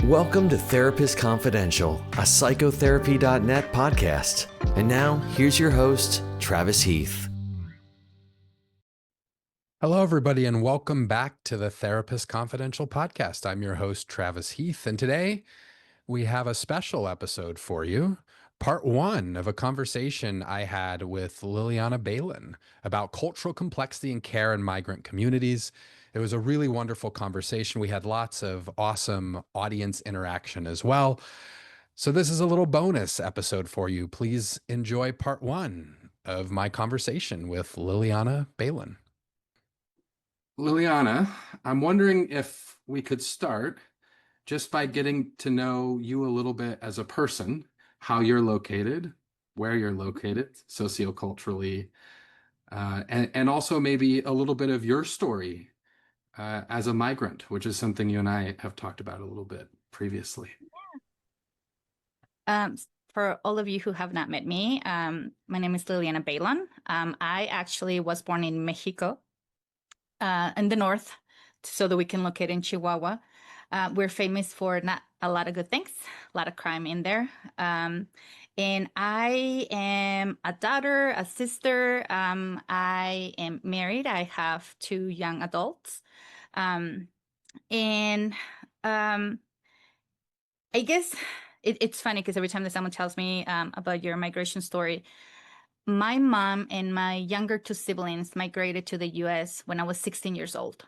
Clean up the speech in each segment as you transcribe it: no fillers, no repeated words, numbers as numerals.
Welcome to Therapist Confidential, a psychotherapy.net podcast. And now, here's your host, Travis Heath. Hello, everybody, and welcome back to the Therapist Confidential podcast. I'm your host, Travis Heath, and today we have a special episode for you, part one of a conversation I had with Liliana Baylon about cultural complexity and care in migrant communities. It was a really wonderful conversation. We had lots of awesome audience interaction as well. So this is a little bonus episode for you. Please enjoy part one of my conversation with Liliana Baylon. Liliana, I'm wondering if we could start just by getting to know you a little bit as a person, how you're located, where you're located socioculturally, and also maybe a little bit of your story as a migrant, which is something you and I have talked about a little bit previously. For all of you who have not met me, my name is Liliana Baylon. I actually was born in Mexico, in the north, so that we can locate in Chihuahua. We're famous for not a lot of good things, a lot of crime in there. And I am a daughter, a sister. I am married. I have two young adults. I guess it's funny because every time that someone tells me about your migration story, my mom and my younger two siblings migrated to the US when I was 16 years old.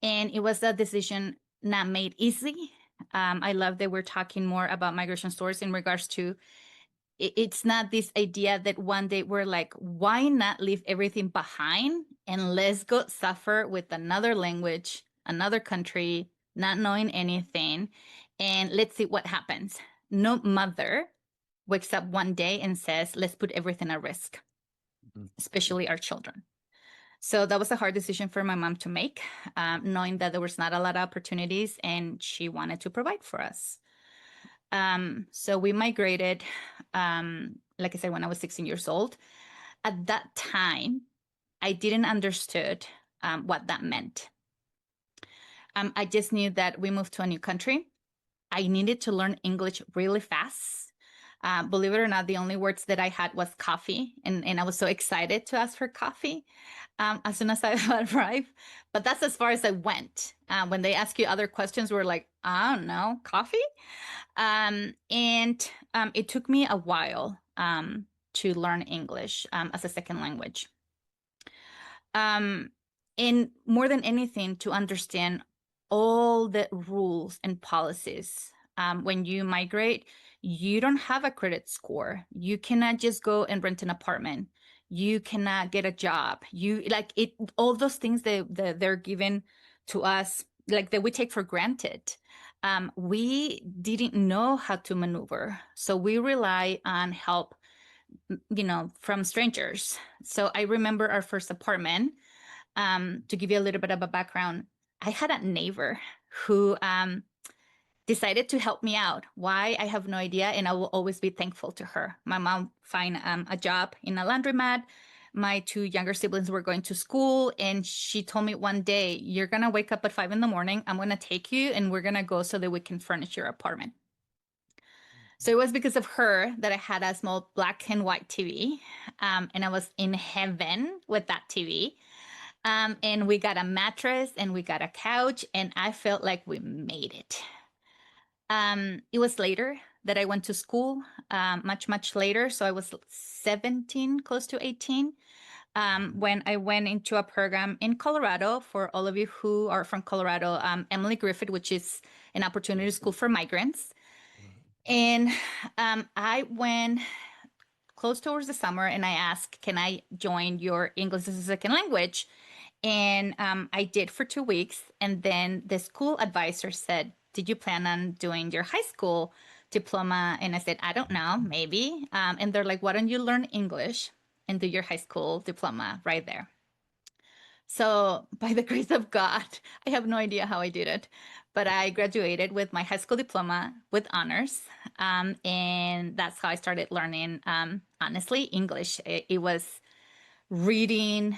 And it was a decision not made easy. I love that we're talking more about migration stories in regards to it's not this idea that one day we're like, why not leave everything behind and let's go suffer with another language, another country, not knowing anything, and let's see what happens. No mother wakes up one day and says, let's put everything at risk, especially our children. So that was a hard decision for my mom to make, knowing that there was not a lot of opportunities and she wanted to provide for us. So we migrated, like I said, when I was 16 years old. At that time, I didn't understood what that meant. I just knew that we moved to a new country. I needed to learn English really fast. Believe it or not, the only words that I had was coffee, and I was so excited to ask for coffee as soon as I arrived. But that's as far as I went. When they ask you other questions, we're like, I don't know, coffee? And it took me a while to learn English as a second language. And more than anything, to understand all the rules and policies. When you migrate, you don't have a credit score. You cannot just go and rent an apartment. You cannot get a job. You like it, all those things that they're given to us, like that we take for granted. We didn't know how to maneuver. So we rely on help, from strangers. So I remember our first apartment. To give you a little bit of a background, I had a neighbor who decided to help me out. Why? I have no idea, and I will always be thankful to her. My mom found a job in a laundromat. My two younger siblings were going to school, and she told me one day, you're going to wake up at 5 in the morning. I'm going to take you, and we're going to go so that we can furnish your apartment. So it was because of her that I had a small black and white TV, and I was in heaven with that TV. And we got a mattress and we got a couch, and I felt like we made it. It was later that I went to school, much later. So I was 17, close to 18, when I went into a program in Colorado. For all of you who are from Colorado, Emily Griffith, which is an opportunity school for migrants. And I went close towards the summer and I asked, can I join your English as a second language? And I did for 2 weeks. And then the school advisor said, did you plan on doing your high school diploma? And I said, I don't know, maybe. And they're like, why don't you learn English and do your high school diploma right there? So by the grace of God, I have no idea how I did it, but I graduated with my high school diploma with honors. And that's how I started learning, honestly, English. It was reading,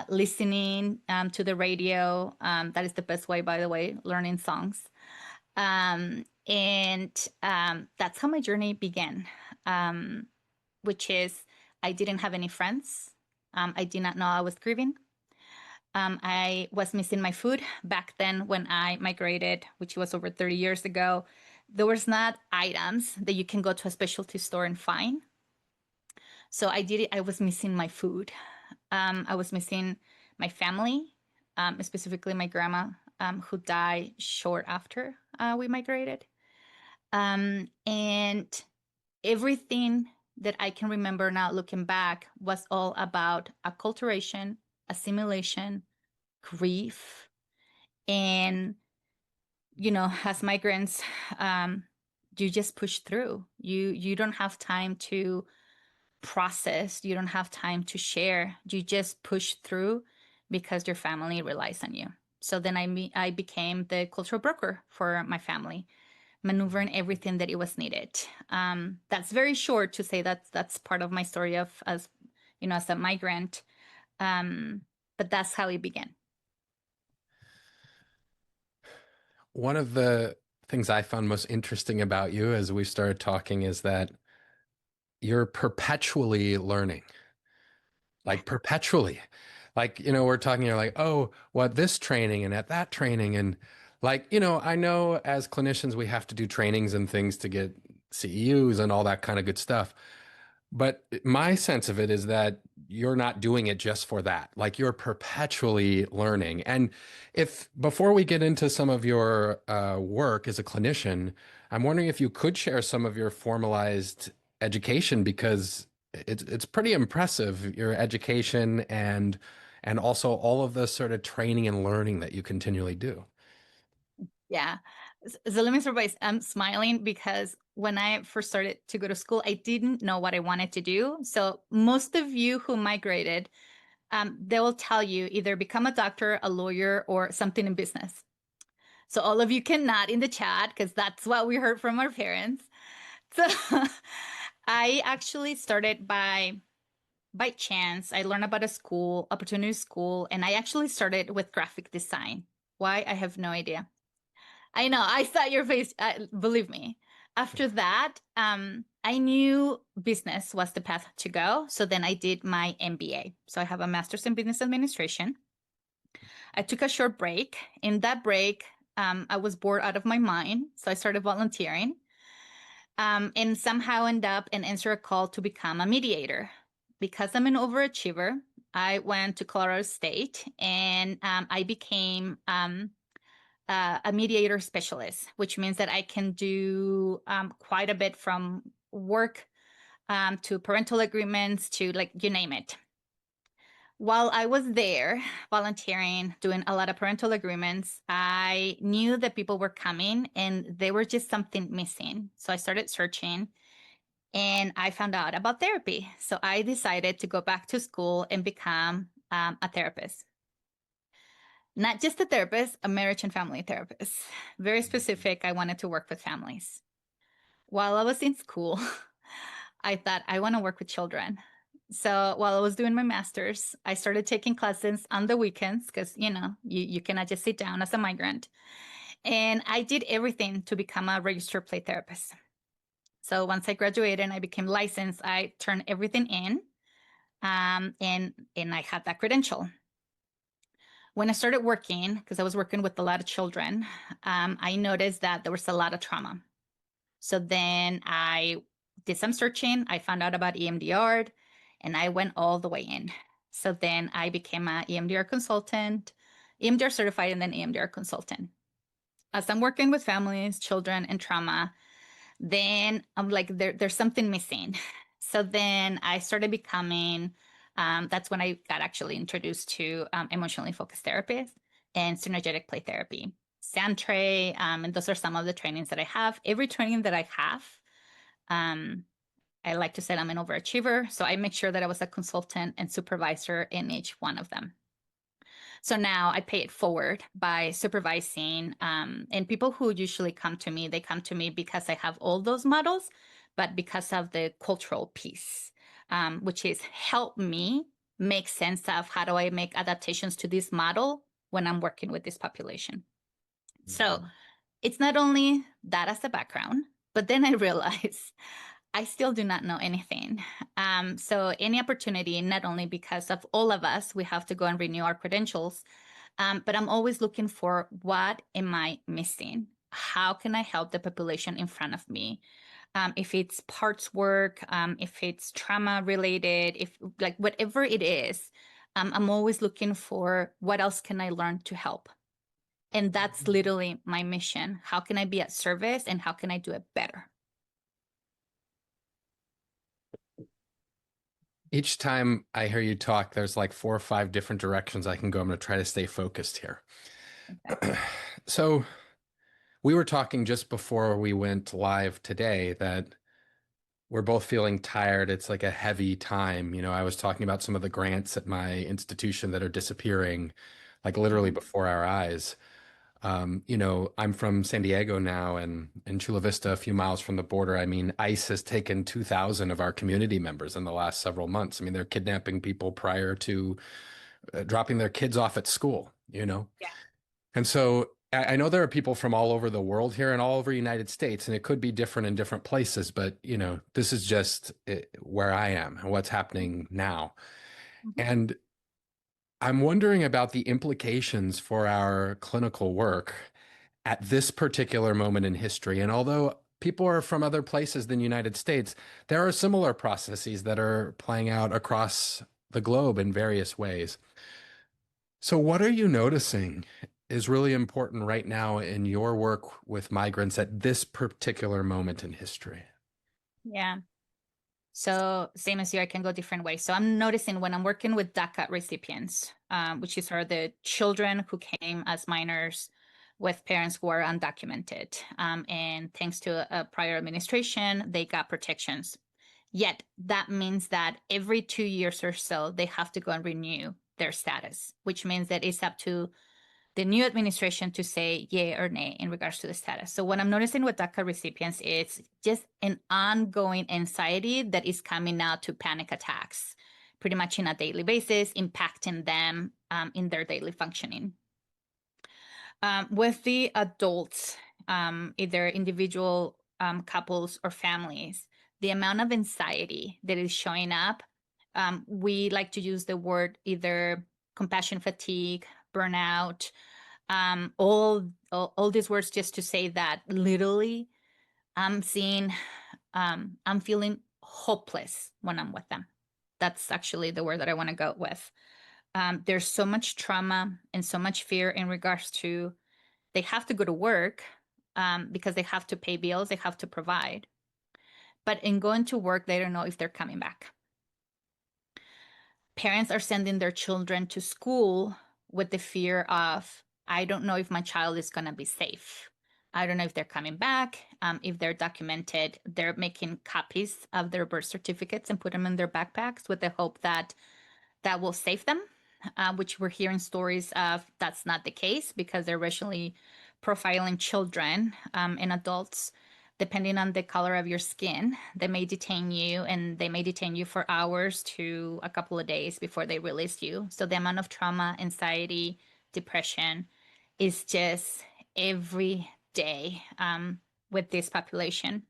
listening to the radio. That is the best way, by the way, learning songs. That's how my journey began, which is I didn't have any friends. I did not know I was grieving. I was missing my food back then when I migrated, which was over 30 years ago. There was not items that you can go to a specialty store and find. So I was missing my food. I was missing my family, specifically my grandma, who died short after we migrated. And everything that I can remember now looking back was all about acculturation, assimilation, grief. And, as migrants, you just push through. You don't have time to process. You don't have time to share. You just push through because your family relies on you. So then I became the cultural broker for my family, maneuvering everything that it was needed. That's very short to say that's part of my story of as a migrant. But that's how it began. One of the things I found most interesting about you as we started talking is that you're perpetually learning, like perpetually. Like, we're talking, you're like, oh, what this training and at that training. And like, I know as clinicians, we have to do trainings and things to get CEUs and all that kind of good stuff. But my sense of it is that you're not doing it just for that. Like you're perpetually learning. And if before we get into some of your work as a clinician, I'm wondering if you could share some of your formalized education, because it's pretty impressive, your education and also all of the sort of training and learning that you continually do. Yeah. So let me surprise. I'm smiling because when I first started to go to school, I didn't know what I wanted to do. So most of you who migrated, they will tell you either become a doctor, a lawyer, or something in business. So all of you can nod in the chat because that's what we heard from our parents. So I actually started by chance. I learned about a school, opportunity school, and I actually started with graphic design. Why? I have no idea. I know, I saw your face. Believe me. After that, I knew business was the path to go. So then I did my MBA. So I have a master's in business administration. I took a short break. In that break, I was bored out of my mind. So I started volunteering, and somehow end up and answer a call to become a mediator. Because I'm an overachiever, I went to Colorado State and I became a mediator specialist, which means that I can do quite a bit from work to parental agreements to you name it. While I was there volunteering, doing a lot of parental agreements, I knew that people were coming and there were just something missing. So I started searching and I found out about therapy. So I decided to go back to school and become a therapist. Not just a therapist, a marriage and family therapist. Very specific. I wanted to work with families. While I was in school, I thought I want to work with children. So while I was doing my master's, I started taking classes on the weekends because, you cannot just sit down as a migrant. And I did everything to become a registered play therapist. So once I graduated and I became licensed, I turned everything in, and I had that credential. When I started working, because I was working with a lot of children, I noticed that there was a lot of trauma. So then I did some searching. I found out about EMDR, and I went all the way in. So then I became an EMDR consultant, EMDR certified, and then EMDR consultant. As I'm working with families, children, and trauma, then I'm like, there's something missing. So then I started becoming, that's when I got actually introduced to emotionally focused therapies and synergetic play therapy, Sandtray, and those are some of the trainings that I have. Every training that I have, I like to say I'm an overachiever, so I make sure that I was a consultant and supervisor in each one of them. So now I pay it forward by supervising, and people who usually come to me, they come to me because I have all those models, but because of the cultural piece, which is help me make sense of how do I make adaptations to this model when I'm working with this population. So it's not only that as a background, but then I realized I still do not know anything. So any opportunity, not only because of all of us, we have to go and renew our credentials, but I'm always looking for, what am I missing? How can I help the population in front of me? If it's parts work, if it's trauma related, if like whatever it is, I'm always looking for what else can I learn to help. And that's literally my mission. How can I be at service and how can I do it better? Each time I hear you talk, there's like 4 or 5 different directions I can go. I'm going to try to stay focused here. Exactly. So we were talking just before we went live today that we're both feeling tired. It's like a heavy time. You know, I was talking about some of the grants at my institution that are disappearing, like literally before our eyes. You know, I'm from San Diego now, and in Chula Vista, a few miles from the border. I mean, ICE has taken 2,000 of our community members in the last several months. I mean, they're kidnapping people prior to dropping their kids off at school, you know? Yeah. And so I know there are people from all over the world here and all over the United States, and it could be different in different places, but, you know, this is just where I am and what's happening now. Mhm. And I'm wondering about the implications for our clinical work at this particular moment in history. And although people are from other places than the United States, there are similar processes that are playing out across the globe in various ways. So, what are you noticing is really important right now in your work with migrants at this particular moment in history? Yeah. So same as you, I can go different ways. So I'm noticing when I'm working with DACA recipients, which are the children who came as minors with parents who are undocumented. And thanks to a prior administration, they got protections. Yet that means that every 2 years or so, they have to go and renew their status, which means that it's up to the new administration to say yay or nay in regards to the status. So what I'm noticing with DACA recipients is just an ongoing anxiety that is coming out to panic attacks, pretty much on a daily basis, impacting them in their daily functioning. With the adults, either individual couples or families, the amount of anxiety that is showing up, we like to use the word either compassion fatigue, burnout, all these words just to say that literally I'm seeing, I'm feeling hopeless when I'm with them. That's actually the word that I want to go with. There's so much trauma and so much fear in regards to they have to go to work because they have to pay bills, they have to provide. But in going to work, they don't know if they're coming back. Parents are sending their children to school with the fear of, I don't know if my child is going to be safe. I don't know if they're coming back. If they're documented, they're making copies of their birth certificates and put them in their backpacks with the hope that that will save them, which we're hearing stories of that's not the case because they're racially profiling children and adults. Depending on the color of your skin, they may detain you, and they may detain you for hours to a couple of days before they release you. So the amount of trauma, anxiety, depression is just every day with this population.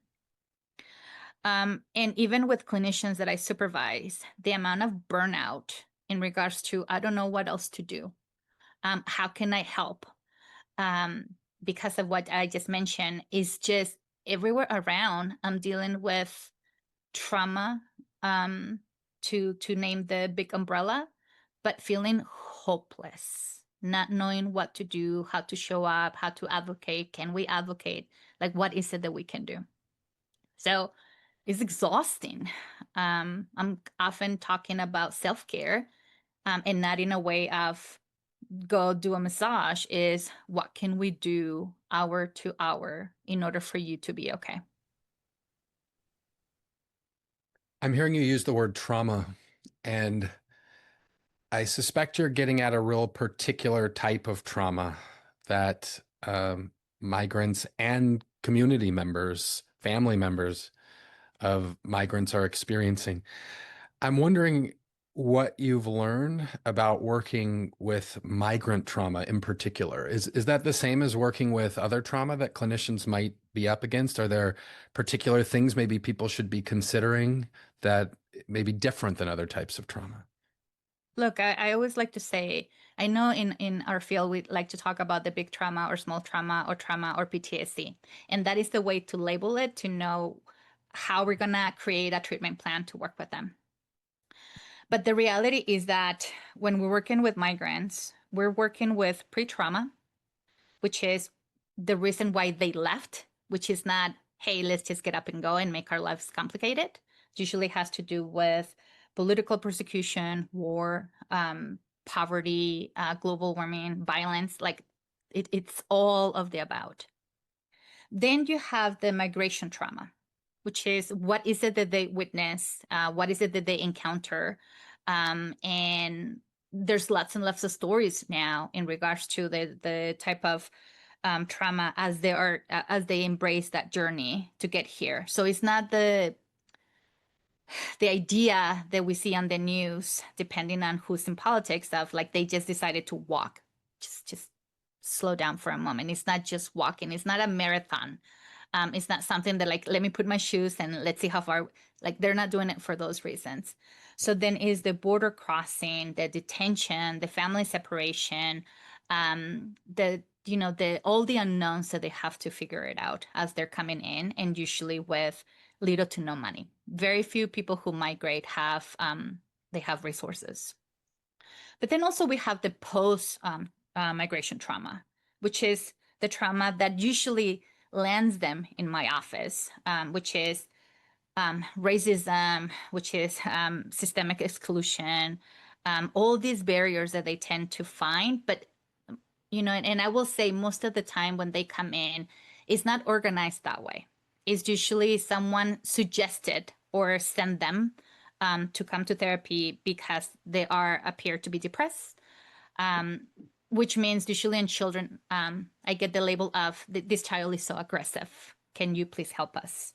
And even with clinicians that I supervise, the amount of burnout in regards to, I don't know what else to do. How can I help? Because of what I just mentioned, is just everywhere around. I'm dealing with trauma, to name the big umbrella, but feeling hopeless, not knowing what to do, how to show up, how to advocate. Can we advocate? Like, what is it that we can do? So it's exhausting. I'm often talking about self-care, and not in a way of go do a massage, is what can we do hour to hour in order for you to be okay? I'm hearing you use the word trauma, and I suspect you're getting at a real particular type of trauma that migrants and community members, family members of migrants are experiencing. I'm wondering, what you've learned about working with migrant trauma in particular. Is that the same as working with other trauma that clinicians might be up against? Are there particular things maybe people should be considering that may be different than other types of trauma? Look, I always like to say, I know in our field, we like to talk about the big trauma or small trauma or PTSD. And that is the way to label it, to know how we're going to create a treatment plan to work with them. But the reality is that when we're working with migrants, we're working with pre-trauma, which is the reason why they left, which is not, hey, let's just get up and go and make our lives complicated. It usually has to do with political persecution, war, poverty, global warming, violence, like it's all of the about. Then you have the migration trauma, which is what is it that they witness? What is it that they encounter? And there's lots and lots of stories now in regards to the type of trauma as they embrace that journey to get here. So it's not the idea that we see on the news, depending on who's in politics, of like they just decided to walk. Just slow down for a moment. It's not just walking. It's not a marathon. It's not something that like, let me put my shoes and let's see how far, like they're not doing it for those reasons. So then is the border crossing, the detention, the family separation, all the unknowns that they have to figure it out as they're coming in, and usually with little to no money. Very few people who migrate have resources. But then also we have the post migration trauma, which is the trauma that usually lands them in my office, which is racism, which is systemic exclusion, all these barriers that they tend to find. But, and I will say most of the time when they come in, it's not organized that way. It's usually someone suggested or sent them to come to therapy because they appear to be depressed, which means usually in children, I get the label of this child is so aggressive. Can you please help us?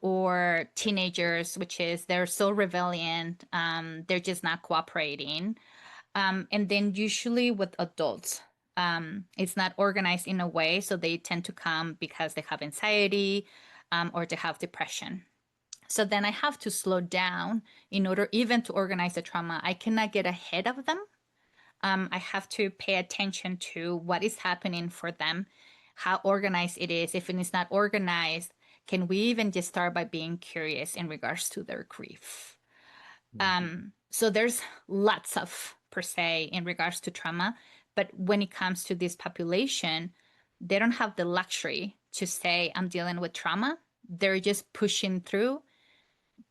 Or teenagers, which is they're so rebellion, they're just not cooperating. And then usually with adults, it's not organized in a way, so they tend to come because they have anxiety or they have depression. So then I have to slow down in order even to organize the trauma. I cannot get ahead of them. I have to pay attention to what is happening for them, how organized it is. If it is not organized, can we even just start by being curious in regards to their grief? So there's lots of per se in regards to trauma, but when it comes to this population, they don't have the luxury to say, I'm dealing with trauma. They're just pushing through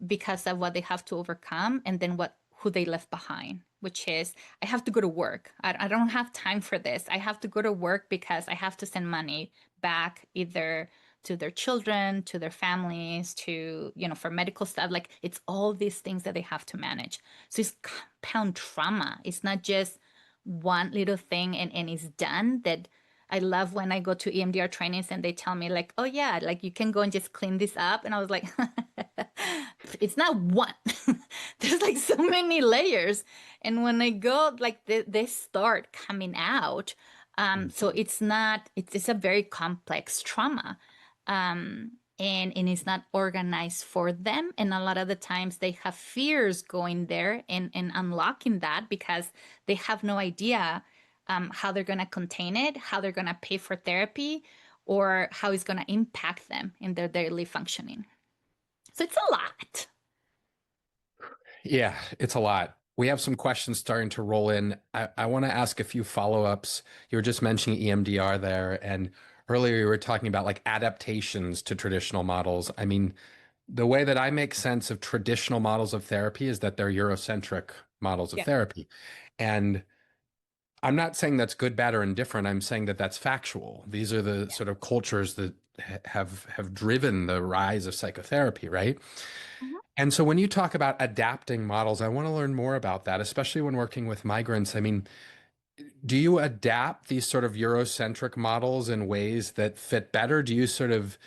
because of what they have to overcome, and then who they left behind, which is, I have to go to work. I don't have time for this. I have to go to work because I have to send money back either to their children, to their families, to, for medical stuff. Like it's all these things that they have to manage. So it's compound trauma. It's not just one little thing and it's done. That I love when I go to EMDR trainings and they tell me like, oh yeah, like you can go and just clean this up. And I was like, it's not one. There's like so many layers. And when I go, like they start coming out. So it's a very complex trauma. And it's not organized for them. And a lot of the times they have fears going there and unlocking that because they have no idea how they're going to contain it, how they're going to pay for therapy, or how it's going to impact them in their daily functioning. So it's a lot. Yeah, it's a lot. We have some questions starting to roll in. I want to ask a few follow-ups. You were just mentioning EMDR there, and earlier you were talking about like adaptations to traditional models. I mean, the way that I make sense of traditional models of therapy is that they're Eurocentric models of therapy. And I'm not saying that's good, bad, or indifferent. I'm saying that that's factual. These are the sort of cultures that have driven the rise of psychotherapy, right? Mhm. And so when you talk about adapting models, I want to learn more about that, especially when working with migrants. I mean, do you adapt these sort of Eurocentric models in ways that fit better? Do you sort of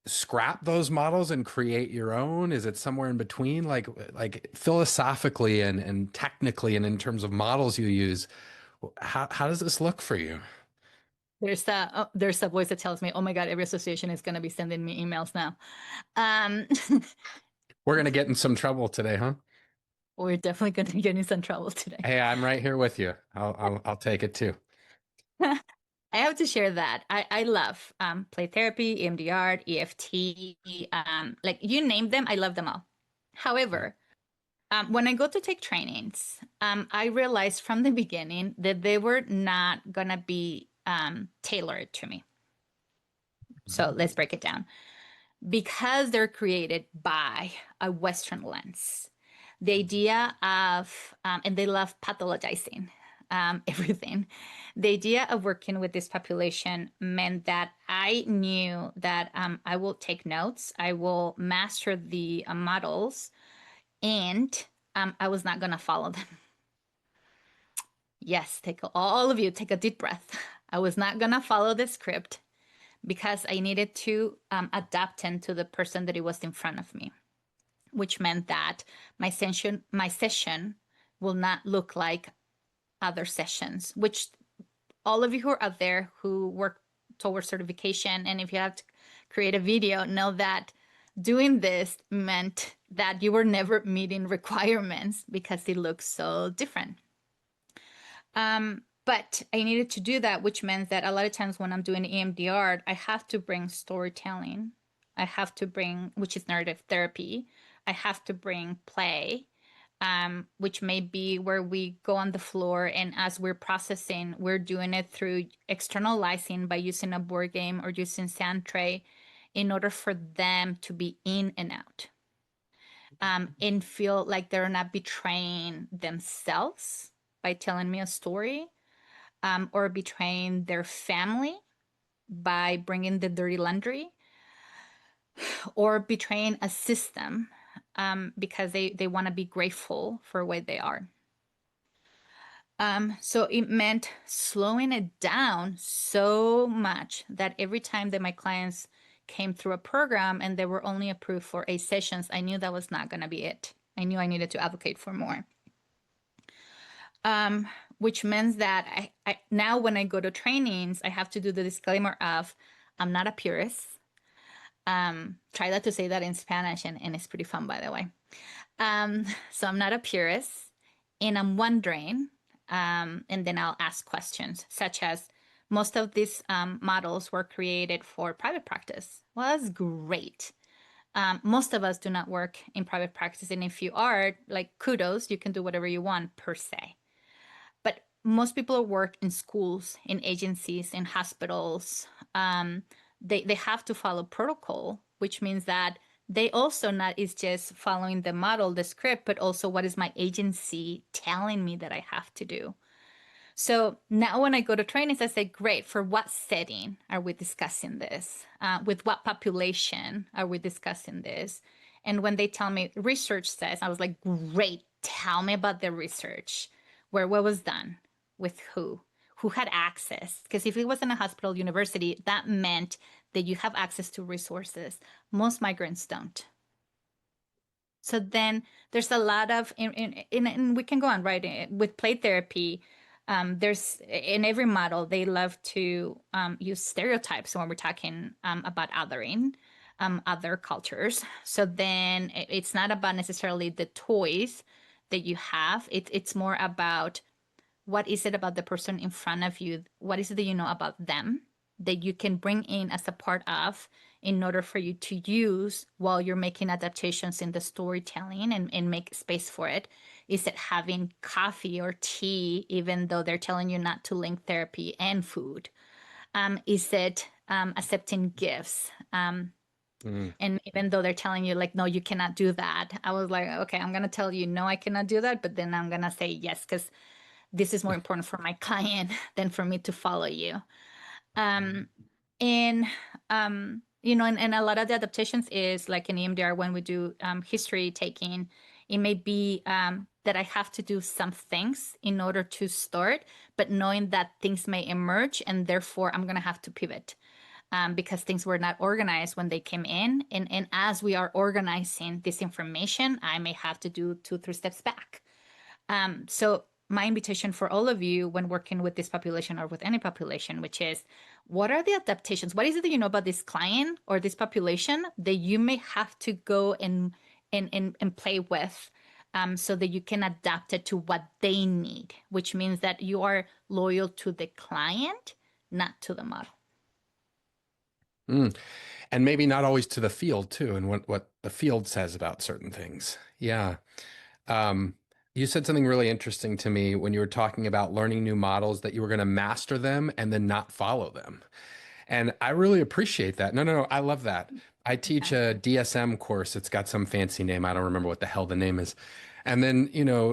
scrap those models and create your own? Is it somewhere in between? Like philosophically and technically and in terms of models you use, how does this look for you? There's a voice that tells me, oh my God, every association is going to be sending me emails now. Um, We're gonna get in some trouble today, huh? we're definitely going to be getting some trouble today. Hey, I'm right here with you. I'll take it too. I have to share that. I love play therapy, EMDR, EFT, like you name them, I love them all. However, when I go to take trainings, I realized from the beginning that they were not going to be tailored to me. So let's break it down. Because they're created by a Western lens, the idea of, and they love pathologizing everything. The idea of working with this population meant that I knew that I will take notes, I will master the models, and I was not going to follow them. Yes, all of you take a deep breath. I was not going to follow the script because I needed to adapt into the person that it was in front of me, which meant that my session will not look like other sessions, which all of you who are out there who work towards certification, and if you have to create a video, know that doing this meant that you were never meeting requirements because it looks so different. But I needed to do that, which meant that a lot of times when I'm doing EMDR, I have to bring storytelling. I have to bring, which is narrative therapy. I have to bring play, which may be where we go on the floor, and as we're processing, we're doing it through externalizing by using a board game or using sand tray in order for them to be in and out, and feel like they're not betraying themselves by telling me a story, or betraying their family by bringing the dirty laundry, or betraying a system because they want to be grateful for where they are. So it meant slowing it down so much that every time that my clients came through a program and they were only approved for 8 sessions, I knew that was not going to be it. I knew I needed to advocate for more. Which means that I now when I go to trainings, I have to do the disclaimer of I'm not a purist. Try that to say that in Spanish, and it's pretty fun, by the way. So I'm not a purist, and I'm wondering, and then I'll ask questions such as, most of these models were created for private practice. Well, that's great. Most of us do not work in private practice, and if you are, like, kudos, you can do whatever you want per se. But most people work in schools, in agencies, in hospitals. They have to follow protocol, which means that they also not is just following the model, the script, but also what is my agency telling me that I have to do. So now when I go to trainings, I say, great, for what setting are we discussing this? With what population are we discussing this? And when they tell me research says, I was like, great, tell me about the research. What was done? With who? Who had access? Because if it was in a hospital, university, that meant that you have access to resources. Most migrants don't. So then there's a lot of, and we can go on, right? With play therapy, there's in every model, they love to use stereotypes when we're talking about othering, other cultures. So then it's not about necessarily the toys that you have. It's more about, what is it about the person in front of you? What is it that you know about them that you can bring in as a part of, in order for you to use while you're making adaptations in the storytelling and make space for it? Is it having coffee or tea, even though they're telling you not to link therapy and food? Is it accepting gifts? And even though they're telling you, like, no, you cannot do that, I was like, okay, I'm going to tell you, no, I cannot do that. But then I'm going to say yes, because this is more important for my client than for me to follow you. And a lot of the adaptations is like in EMDR, when we do history taking, it may be that I have to do some things in order to start, but knowing that things may emerge and therefore I'm going to have to pivot. because things were not organized when they came in. And as we are organizing this information, I may have to do 2-3 steps back. So my invitation for all of you when working with this population or with any population, which is, what are the adaptations? What is it that you know about this client or this population that you may have to go and play with, so that you can adapt it to what they need, which means that you are loyal to the client, not to the model. And maybe not always to the field too, and what the field says about certain things. Yeah. You said something really interesting to me when you were talking about learning new models, that you were going to master them and then not follow them. And I really appreciate that. No, I love that. I teach a DSM course. It's got some fancy name. I don't remember what the hell the name is. And then,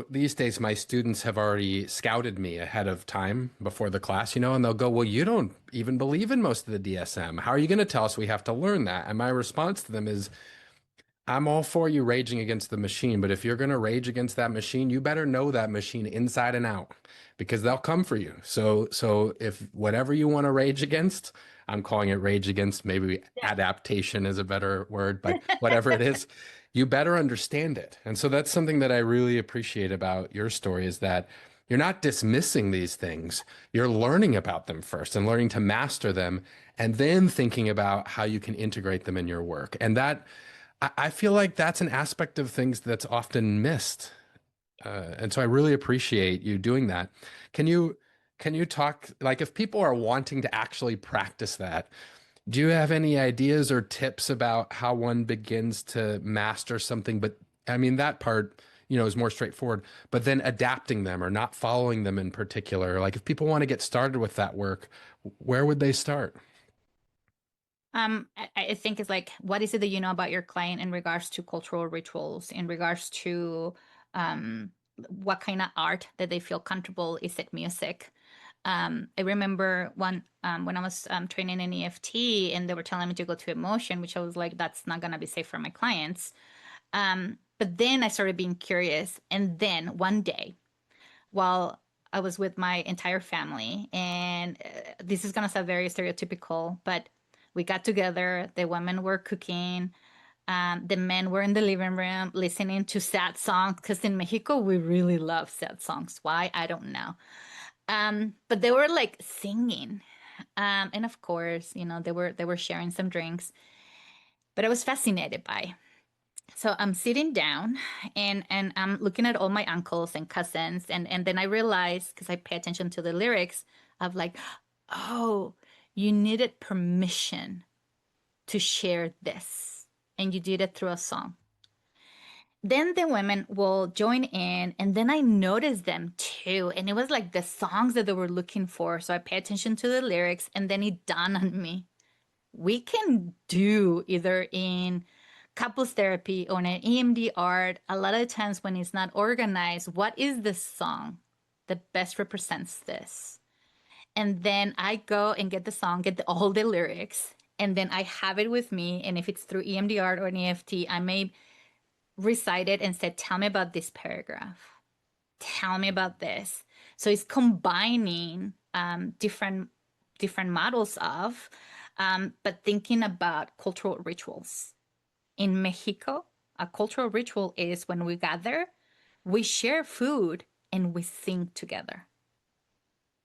these days my students have already scouted me ahead of time before the class, and they'll go, well, you don't even believe in most of the DSM. How are you going to tell us we have to learn that? And my response to them is, I'm all for you raging against the machine, but if you're going to rage against that machine, you better know that machine inside and out, because they'll come for you. So if whatever you want to rage against, I'm calling it rage against, maybe adaptation is a better word, but whatever it is, you better understand it. And so that's something that I really appreciate about your story, is that you're not dismissing these things. You're learning about them first and learning to master them, and then thinking about how you can integrate them in your work. And that, I feel like that's an aspect of things that's often missed. And so I really appreciate you doing that. Can you talk, like, if people are wanting to actually practice that, do you have any ideas or tips about how one begins to master something? But I mean, that part, is more straightforward, but then adapting them or not following them in particular, like if people want to get started with that work, where would they start? I think it's like, what is it that you know about your client in regards to cultural rituals, in regards to what kind of art that they feel comfortable? Is it music? I remember when I was training in EFT, and they were telling me to go to emotion, which I was like, that's not going to be safe for my clients. But then I started being curious. And then one day, while I was with my entire family, and this is going to sound very stereotypical, but we got together, the women were cooking, the men were in the living room listening to sad songs, because in Mexico, we really love sad songs. Why? I don't know. But they were like singing. And of course, they were sharing some drinks, but I was fascinated by. So I'm sitting down, and I'm looking at all my uncles and cousins, and then I realized, because I pay attention to the lyrics, of like, oh, you needed permission to share this, and you did it through a song. Then the women will join in, and then I noticed them too. And it was like the songs that they were looking for. So I pay attention to the lyrics, and then it dawned on me, we can do either in couples therapy or in an EMD art, a lot of times when it's not organized, what is the song that best represents this? And then I go and get the song, get all the lyrics, and then I have it with me. And if it's through EMDR or an EFT, I may recite it and say, tell me about this paragraph. Tell me about this. So it's combining different models of, but thinking about cultural rituals. In Mexico, a cultural ritual is when we gather, we share food, and we sing together.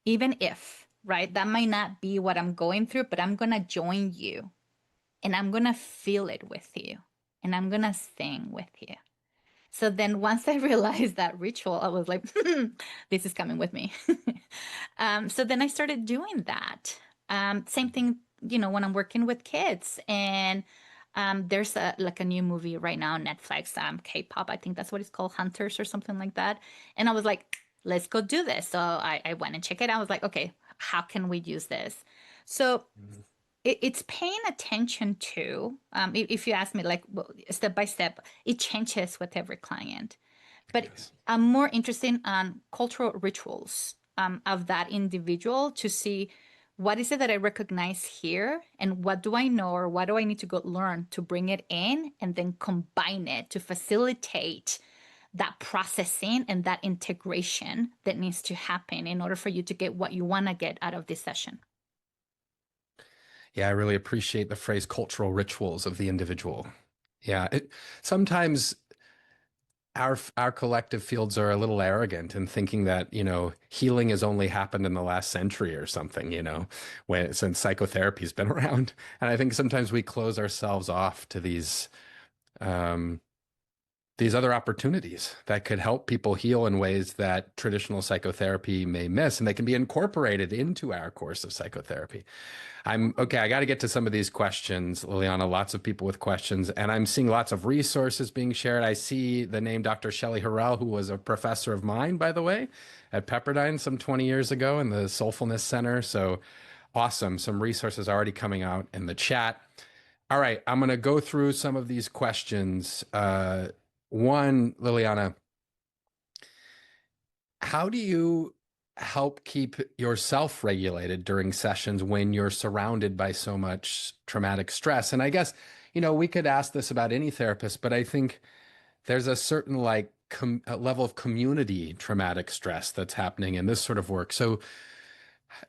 Even if, right, that might not be what I'm going through, but I'm going to join you, and I'm going to feel it with you, and I'm going to sing with you. So then once I realized that ritual, I was like, this is coming with me. So then I started doing that. Same thing, when I'm working with kids, and there's a new movie right now on Netflix, K-pop, I think that's what it's called, Hunters or something like that. And I was like, let's go do this. So I went and checked it out. I was like, okay, how can we use this? So it's paying attention to, if you ask me, like, step by step, it changes with every client. But yes, I'm more interested on cultural rituals of that individual, to see what is it that I recognize here, and what do I know, or what do I need to go learn to bring it in, and then combine it to facilitate that processing and that integration that needs to happen in order for you to get what you want to get out of this session. Yeah, I really appreciate the phrase cultural rituals of the individual. Yeah, sometimes our collective fields are a little arrogant in thinking that, healing has only happened in the last century or something, when since psychotherapy's been around. And I think sometimes we close ourselves off to um, these other opportunities that could help people heal in ways that traditional psychotherapy may miss, and they can be incorporated into our course of psychotherapy. I'm okay. I got to get to some of these questions, Liliana. Lots of people with questions, and I'm seeing lots of resources being shared. I see the name Dr. Shelley Harrell, who was a professor of mine, by the way, at Pepperdine some 20 years ago in the Soulfulness Center. So awesome. Some resources already coming out in the chat. All right. I'm going to go through some of these questions. One, Liliana, how do you help keep yourself regulated during sessions when you're surrounded by so much traumatic stress? And I guess, we could ask this about any therapist, but I think there's a certain a level of community traumatic stress that's happening in this sort of work. So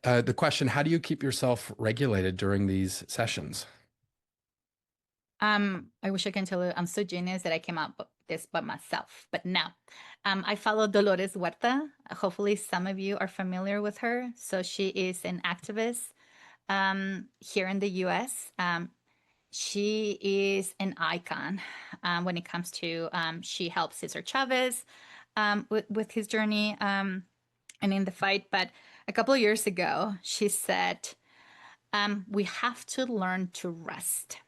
the question, how do you keep yourself regulated during these sessions? I wish I can tell you I'm so genius that I came up with this by myself, but no. I follow Dolores Huerta. Hopefully, some of you are familiar with her. So she is an activist here in the U.S. She is an icon when it comes to she helps Cesar Chavez with his journey and in the fight. But a couple of years ago, she said, "We have to learn to rest."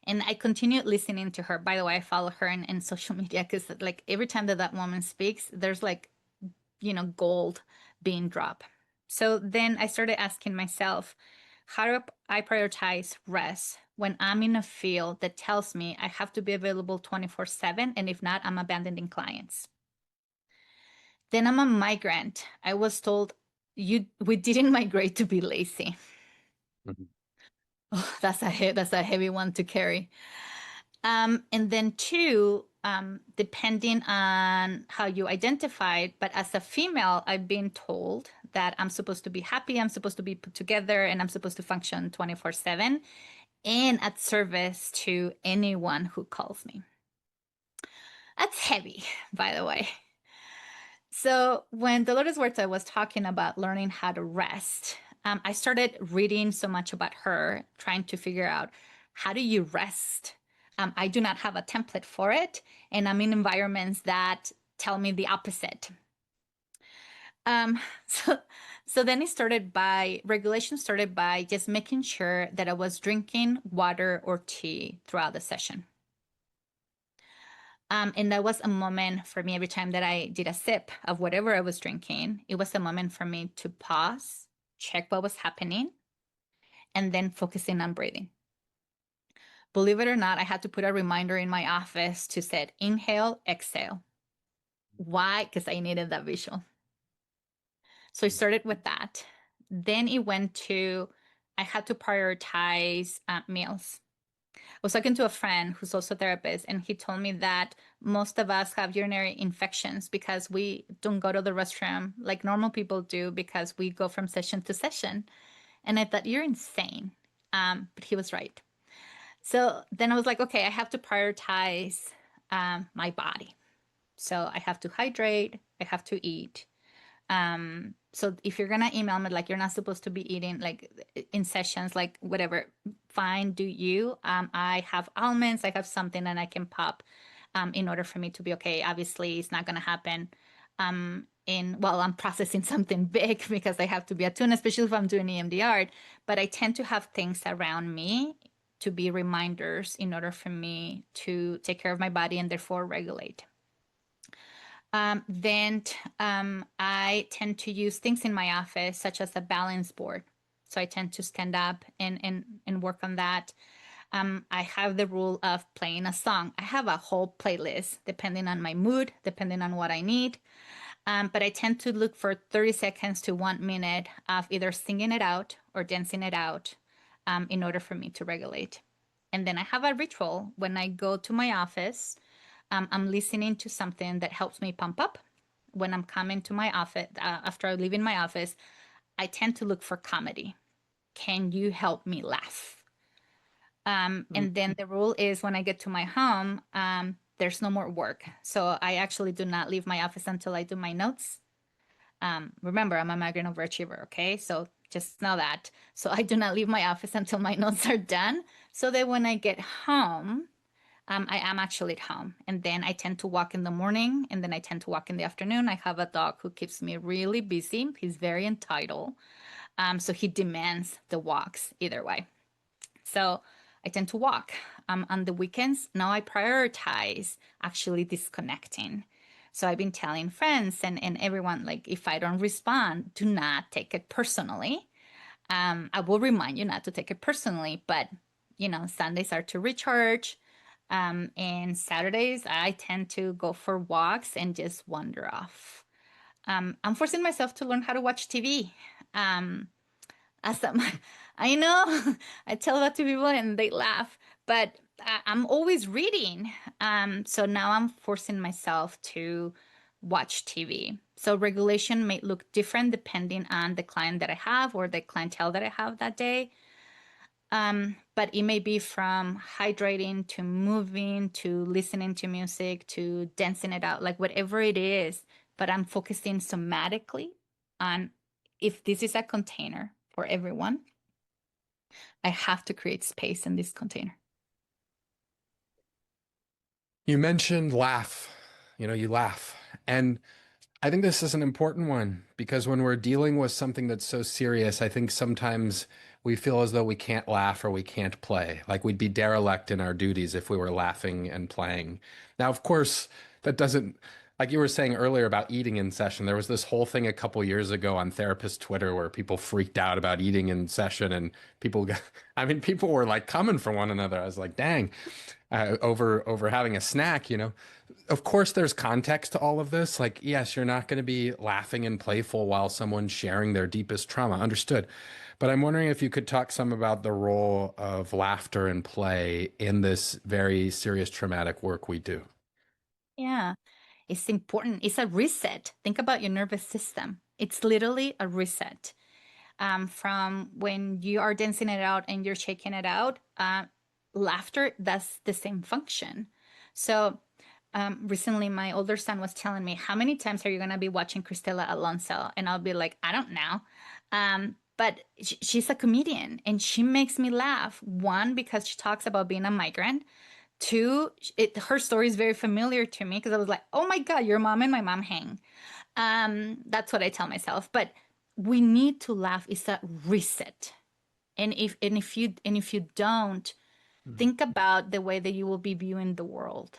And I continued listening to her. By the way, I follow her in social media because like every time that woman speaks, there's gold being dropped. So then I started asking myself, how do I prioritize rest when I'm in a field that tells me I have to be available 24/7, and if not, I'm abandoning clients? Then I'm a migrant. I was told we didn't migrate to be lazy. Mhm. Oh, that's a heavy one to carry. And then two, depending on how you identify it, but as a female, I've been told that I'm supposed to be happy, I'm supposed to be put together, and I'm supposed to function 24/7 and at service to anyone who calls me. That's heavy, by the way. So when Dolores Huerta was talking about learning how to rest, I started reading so much about her, trying to figure out how do you rest? I do not have a template for it, and I'm in environments that tell me the opposite. So, so then regulation started by just making sure that I was drinking water or tea throughout the session. And that was a moment for me every time that I did a sip of whatever I was drinking. It was a moment for me to pause, check what was happening, and then focusing on breathing. Believe it or not, I had to put a reminder in my office to say inhale, exhale. Why? Because I needed that visual. So I started with that. Then it went to, I had to prioritize meals. I was talking to a friend who's also a therapist, and he told me that most of us have urinary infections because we don't go to the restroom like normal people do because we go from session to session. And I thought, you're insane. But he was right. So then I was like, okay, I have to prioritize my body. So I have to hydrate, I have to eat. So if you're gonna email me like you're not supposed to be eating like in sessions, like whatever, fine, do you. I have almonds, I have something that I can pop in order for me to be okay. Obviously, it's not gonna happen while I'm processing something big because I have to be attuned, especially if I'm doing EMDR. But I tend to have things around me to be reminders in order for me to take care of my body and therefore regulate. Then I tend to use things in my office, such as a balance board. So I tend to stand up and work on that. I have the rule of playing a song. I have a whole playlist depending on my mood, depending on what I need. But I tend to look for 30 seconds to 1 minute of either singing it out or dancing it out in order for me to regulate. And then I have a ritual when I go to my office. I'm listening to something that helps me pump up. When I'm coming to my office, after I leave in my office, I tend to look for comedy. can you help me laugh? And then the rule is when I get to my home, there's no more work. So I actually do not leave my office until I do my notes. Remember, I'm a migrant overachiever, okay? So just know that. So I do not leave my office until my notes are done. So that when I get home, I am actually at home. And then I tend to walk in the morning and then I tend to walk in the afternoon. I have a dog who keeps me really busy. He's very entitled. So he demands the walks either way. So I tend to walk. On the weekends, now I prioritize actually disconnecting. So I've been telling friends and everyone, like, if I don't respond, do not take it personally. I will remind you not to take it personally, but Sundays are to recharge. And Saturdays, I tend to go for walks and just wander off. I'm forcing myself to learn how to watch TV. As I know I tell that to people and they laugh, but I'm always reading. So now I'm forcing myself to watch TV. So regulation may look different depending on the client that I have or the clientele that I have that day. But it may be from hydrating to moving to listening to music to dancing it out, like whatever it is. But I'm focusing somatically on if this is a container for everyone, I have to create space in this container. You mentioned laugh. You laugh. And I think this is an important one because when we're dealing with something that's so serious, I think sometimes we feel as though we can't laugh or we can't play. Like we'd be derelict in our duties if we were laughing and playing. Now, of course, that doesn't, like you were saying earlier about eating in session, there was this whole thing a couple years ago on therapist Twitter where people freaked out about eating in session and people people were like coming for one another. I was like, dang, over having a snack, Of course, there's context to all of this. Like, yes, you're not going to be laughing and playful while someone's sharing their deepest trauma. Understood. But I'm wondering if you could talk some about the role of laughter and play in this very serious traumatic work we do. Yeah, it's important. It's a reset. Think about your nervous system. It's literally a reset. From when you are dancing it out and you're shaking it out, laughter does the same function. So recently my older son was telling me, how many times are you going to be watching Cristela Alonso? And I'll be like, I don't know. But she's a comedian and she makes me laugh. One, because she talks about being a migrant. Two, her story is very familiar to me because I was like, oh my God, your mom and my mom hang. That's what I tell myself. But we need to laugh. It's a reset. And if you don't, think about the way that you will be viewing the world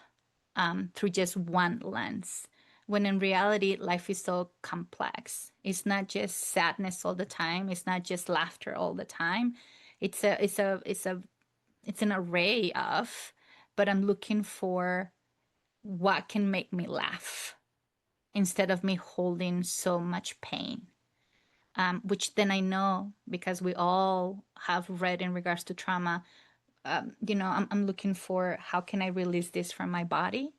through just one lens. When in reality, life is so complex. It's not just sadness all the time. It's not just laughter all the time. It's an array of, but I'm looking for what can make me laugh instead of me holding so much pain. Which then I know, because we all have read in regards to trauma, I'm looking for how can I release this from my body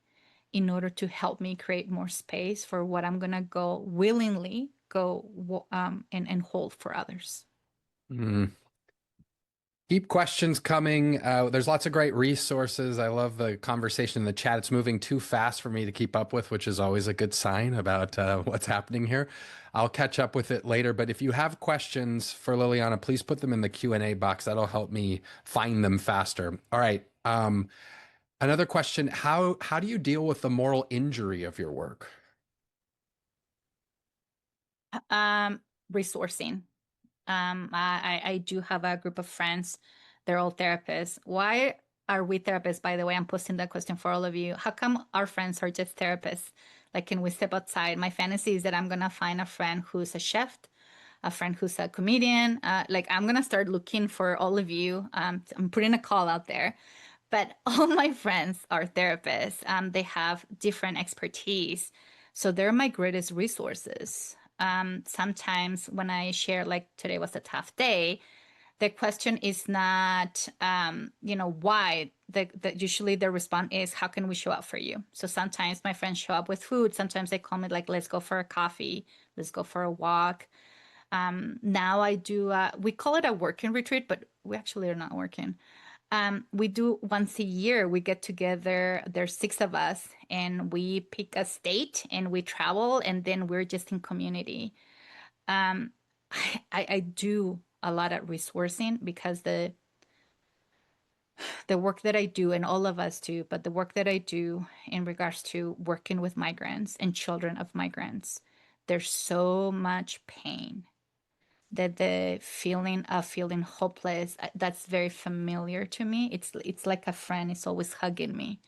in order to help me create more space for what I'm going to go willingly go and hold for others. Mm. Keep questions coming. There's lots of great resources. I love the conversation in the chat. It's moving too fast for me to keep up with, which is always a good sign about what's happening here. I'll catch up with it later. But if you have questions for Liliana, please put them in the Q&A box. That'll help me find them faster. All right. Another question. How do you deal with the moral injury of your work? Resourcing. I do have a group of friends. They're all therapists. Why are we therapists? By the way, I'm posting that question for all of you. How come our friends are just therapists? Like, can we step outside? My fantasy is that I'm going to find a friend who's a chef, a friend who's a comedian. I'm going to start looking for all of you. I'm putting a call out there. But all my friends are therapists. They have different expertise. So they're my greatest resources. Sometimes when I share, like today was a tough day, the question is not, why. Usually the response is, how can we show up for you? So sometimes my friends show up with food. Sometimes they call me like, let's go for a coffee. Let's go for a walk. Now I do, we call it a working retreat, but we actually are not working. We do once a year, we get together, there's 6 of us, and we pick a state and we travel, and then we're just in community. Um, I do a lot of resourcing because the work that I do, and all of us do, but the work that I do in regards to working with migrants and children of migrants, there's so much pain that the feeling of feeling hopeless, that's very familiar to me. It's like a friend is always hugging me.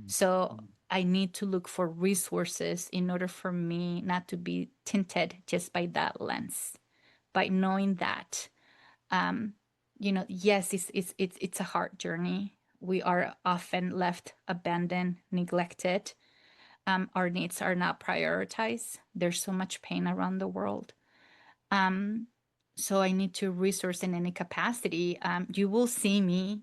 So I need to look for resources in order for me not to be tinted just by that lens, by knowing that, yes, it's a hard journey. We are often left abandoned, neglected. Our needs are not prioritized. There's so much pain around the world. So I need to resource in any capacity. You will see me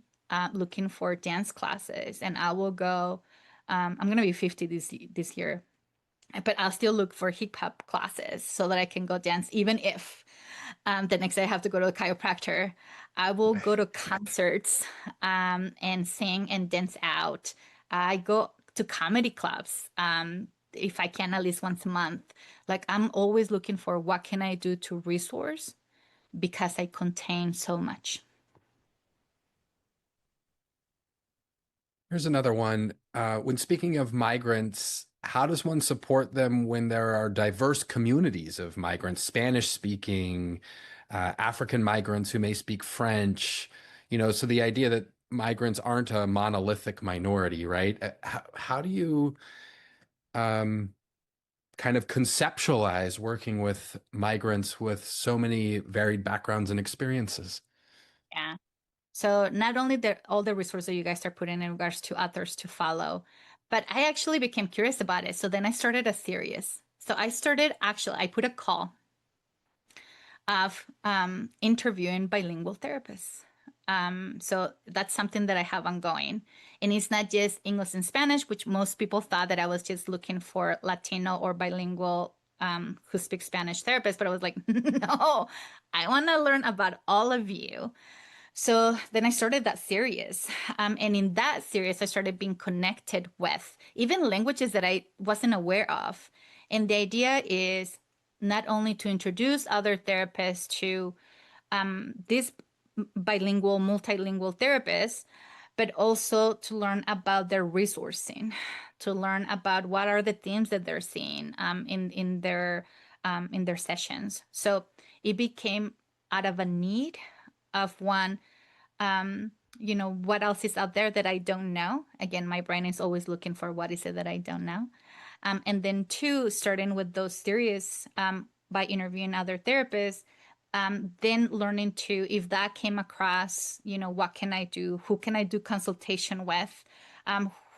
looking for dance classes, and I will go. I'm going to be 50 this year, but I'll still look for hip hop classes so that I can go dance, even if the next day I have to go to a chiropractor. I will go to concerts and sing and dance out. I go to comedy clubs if I can, at least once a month. Like, I'm always looking for what can I do to resource, because I contain so much. Here's another one. When speaking of migrants, how does one support them when there are diverse communities of migrants, Spanish speaking, African migrants who may speak French? So the idea that migrants aren't a monolithic minority, right? How do you kind of conceptualize working with migrants with so many varied backgrounds and experiences? Yeah. So not only all the resources you guys are putting in regards to others to follow, but I actually became curious about it. So then I started a series. So I put a call of interviewing bilingual therapists. So that's something that I have ongoing. And it's not just English and Spanish, which most people thought that I was just looking for Latino or bilingual who speak Spanish therapists. But I was like, no, I want to learn about all of you. So then I started that series. And in that series, I started being connected with even languages that I wasn't aware of. And the idea is not only to introduce other therapists to these bilingual, multilingual therapists, but also to learn about their resourcing, to learn about what are the themes that they're seeing in their sessions. So it became out of a need of one, what else is out there that I don't know. Again, my brain is always looking for what is it that I don't know. And then 2, starting with those series by interviewing other therapists, then learning to, if that came across, what can I do? Who can I do consultation with?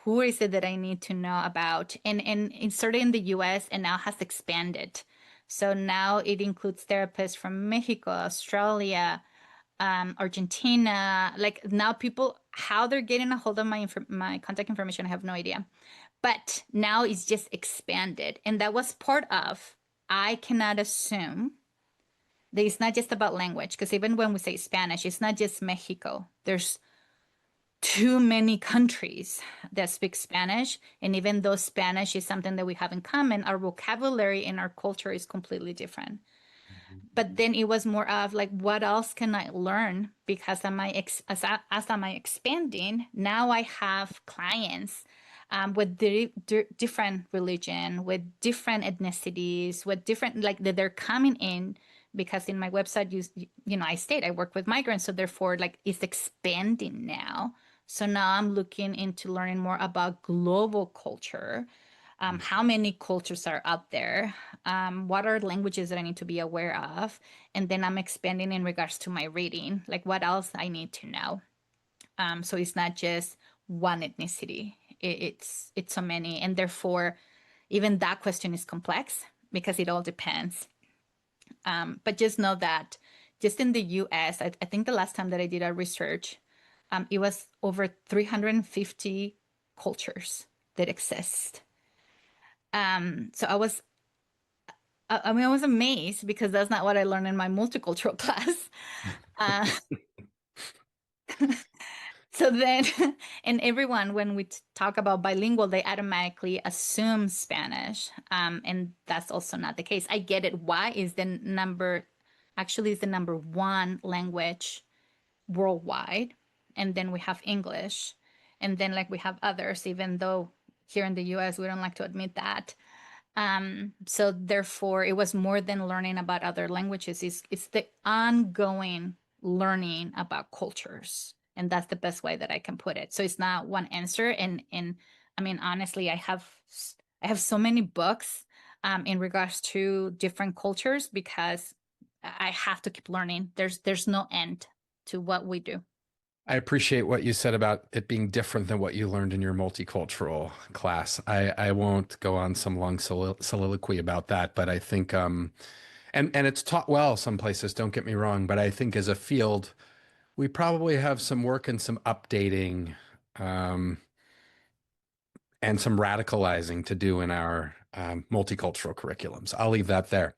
Who is it that I need to know about? And it started in the US and now has expanded. So now it includes therapists from Mexico, Australia, Argentina. Like, now people, how they're getting a hold of my contact information, I have no idea. But now it's just expanded. And that was part of, I cannot assume that it's not just about language, because even when we say Spanish, it's not just Mexico. There's too many countries that speak Spanish. And even though Spanish is something that we have in common, our vocabulary and our culture is completely different. But then it was more of like, what else can I learn? Because as am I expanding, now I have clients with different religion, with different ethnicities, with different, like, that they're coming in, because in my website, I state I work with migrants. So therefore, like, it's expanding now. So now I'm looking into learning more about global culture. How many cultures are out there? What are languages that I need to be aware of? And then I'm expanding in regards to my reading, like what else I need to know. So it's not just one ethnicity. It's so many. And therefore, even that question is complex because it all depends. But just know that just in the US, I think the last time that I did a research, it was over 350 cultures that exist. So I mean, I was amazed because that's not what I learned in my multicultural class. Uh, so then, and everyone, when we talk about bilingual, they automatically assume Spanish. And that's also not the case. I get it. Why is the number, actually, is the number one language worldwide. And then we have English. And then, like, we have others, even though here in the US, we don't like to admit that. So therefore, it was more than learning about other languages. It's the ongoing learning about cultures, and that's the best way that I can put it. So it's not one answer. And I mean, honestly, I have so many books in regards to different cultures because I have to keep learning. There's no end to what we do. I appreciate what you said about it being different than what you learned in your multicultural class. I won't go on some long soliloquy about that, but I think and it's taught well some places, don't get me wrong, but I think as a field, we probably have some work and some updating and some radicalizing to do in our multicultural curriculums. I'll leave that there.